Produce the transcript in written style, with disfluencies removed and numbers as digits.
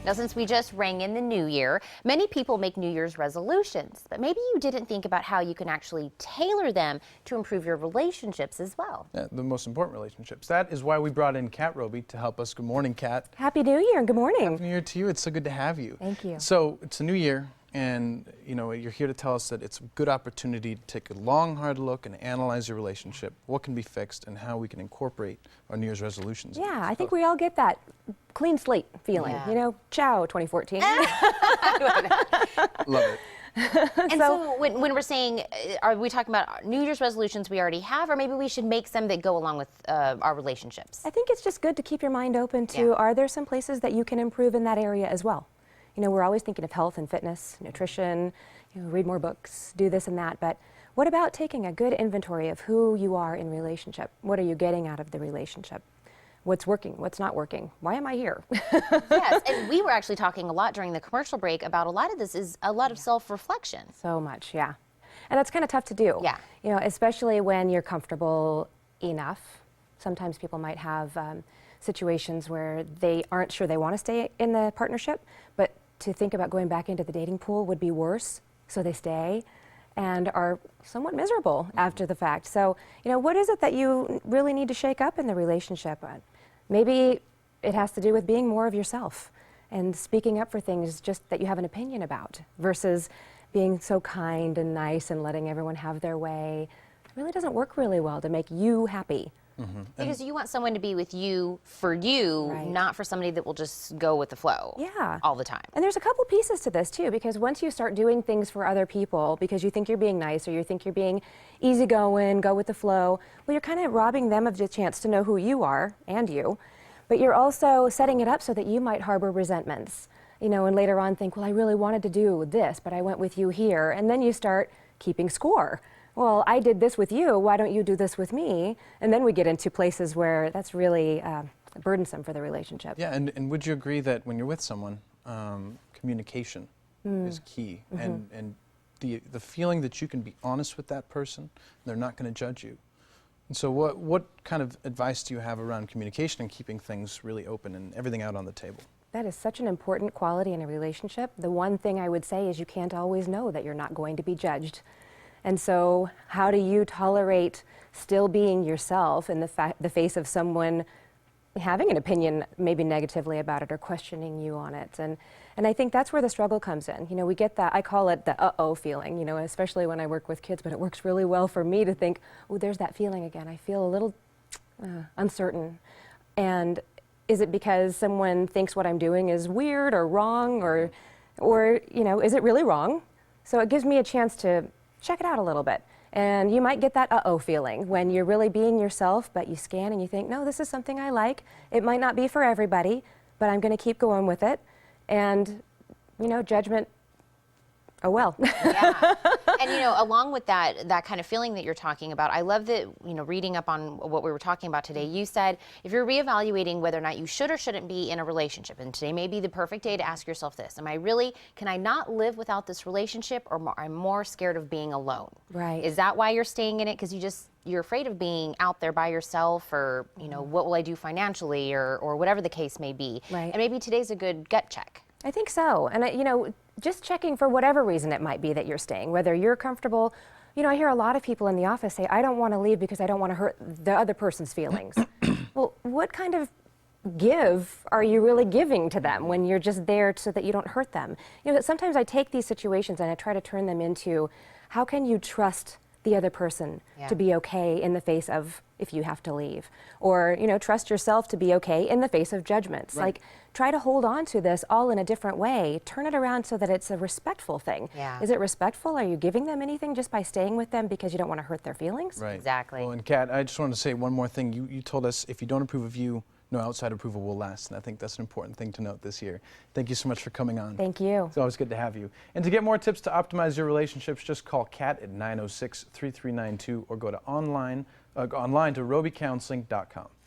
Now, since we just rang in the new year, many people make New Year's resolutions, but maybe you didn't think about how you can actually tailor them to improve your relationships as well. Yeah, the most important relationships. That is why we brought in Kat Roby to help us. Good morning, Kat. Happy New Year and good morning. Happy New Year to you. It's so good to have you. Thank you. So it's a new year, and you're here to tell us that it's a good opportunity to take a long, hard look and analyze your relationship, what can be fixed, and how we can incorporate our New Year's resolutions. Yeah, I think we all get that clean slate feeling. Yeah. Ciao 2014. Love it. And so when we're saying, are we talking about New Year's resolutions we already have, or maybe we should make some that go along with our relationships? I think it's just good to keep your mind open to, are there some places that you can improve in that area as well? We're always thinking of health and fitness, nutrition, read more books, do this and that, but what about taking a good inventory of who you are in relationship? What are you getting out of the relationship? What's working? What's not working? Why am I here? Yes, and we were actually talking a lot during the commercial break about a lot of this is a lot of self-reflection. So much, yeah. And that's kind of tough to do. Yeah. Especially when you're comfortable enough. Sometimes people might have situations where they aren't sure they want to stay in the partnership, but to think about going back into the dating pool would be worse, so they stay and are somewhat miserable after the fact. So, what is it that you really need to shake up in the relationship? Maybe it has to do with being more of yourself and speaking up for things just that you have an opinion about versus being so kind and nice and letting everyone have their way. It really doesn't work really well to make you happy. Mm-hmm. Because you want someone to be with you for you, Right. not for somebody that will just go with the flow all the time. And there's a couple pieces to this too, because once you start doing things for other people because you think you're being nice or you think you're being easygoing, go with the flow, well, you're kind of robbing them of the chance to know who you are and you, but you're also setting it up so that you might harbor resentments, and later on think, well, I really wanted to do this, but I went with you here, and then you start keeping score. Well, I did this with you, why don't you do this with me? And then we get into places where that's really burdensome for the relationship. Yeah, and would you agree that when you're with someone, communication is key, and the feeling that you can be honest with that person, they're not going to judge you. And so what kind of advice do you have around communication and keeping things really open and everything out on the table? That is such an important quality in a relationship. The one thing I would say is you can't always know that you're not going to be judged. And so how do you tolerate still being yourself in the face of someone having an opinion maybe negatively about it or questioning you on it? And I think that's where the struggle comes in. We get that, I call it the uh-oh feeling, especially when I work with kids, but it works really well for me to think, oh, there's that feeling again. I feel a little uncertain. And is it because someone thinks what I'm doing is weird or wrong or is it really wrong? So it gives me a chance to check it out a little bit. And you might get that uh-oh feeling when you're really being yourself, but you scan and you think, no, this is something I like. It might not be for everybody, but I'm going to keep going with it. And, judgment, oh well. Yeah. And, along with that kind of feeling that you're talking about, I love that, reading up on what we were talking about today, you said if you're reevaluating whether or not you should or shouldn't be in a relationship, and today may be the perfect day to ask yourself this, can I not live without this relationship, or I'm more scared of being alone? Right. Is that why you're staying in it? Because you're afraid of being out there by yourself, or, what will I do financially, or whatever the case may be. Right. And maybe today's a good gut check. I think so. And, just checking for whatever reason it might be that you're staying, whether you're comfortable. I hear a lot of people in the office say, I don't want to leave because I don't want to hurt the other person's feelings. Well, what kind of give are you really giving to them when you're just there so that you don't hurt them? Sometimes I take these situations and I try to turn them into, how can you trust the other person to be okay in the face of if you have to leave? Or, trust yourself to be okay in the face of judgments. Right. Try to hold on to this all in a different way. Turn it around so that it's a respectful thing. Yeah. Is it respectful? Are you giving them anything just by staying with them because you don't want to hurt their feelings? Right. Exactly. Well, and Kat, I just wanted to say one more thing. You told us if you don't approve of you, no outside approval will last. And I think that's an important thing to note this year. Thank you so much for coming on. Thank you. It's always good to have you. And to get more tips to optimize your relationships, just call Kat at 906-3392 or go online to robycounseling.com.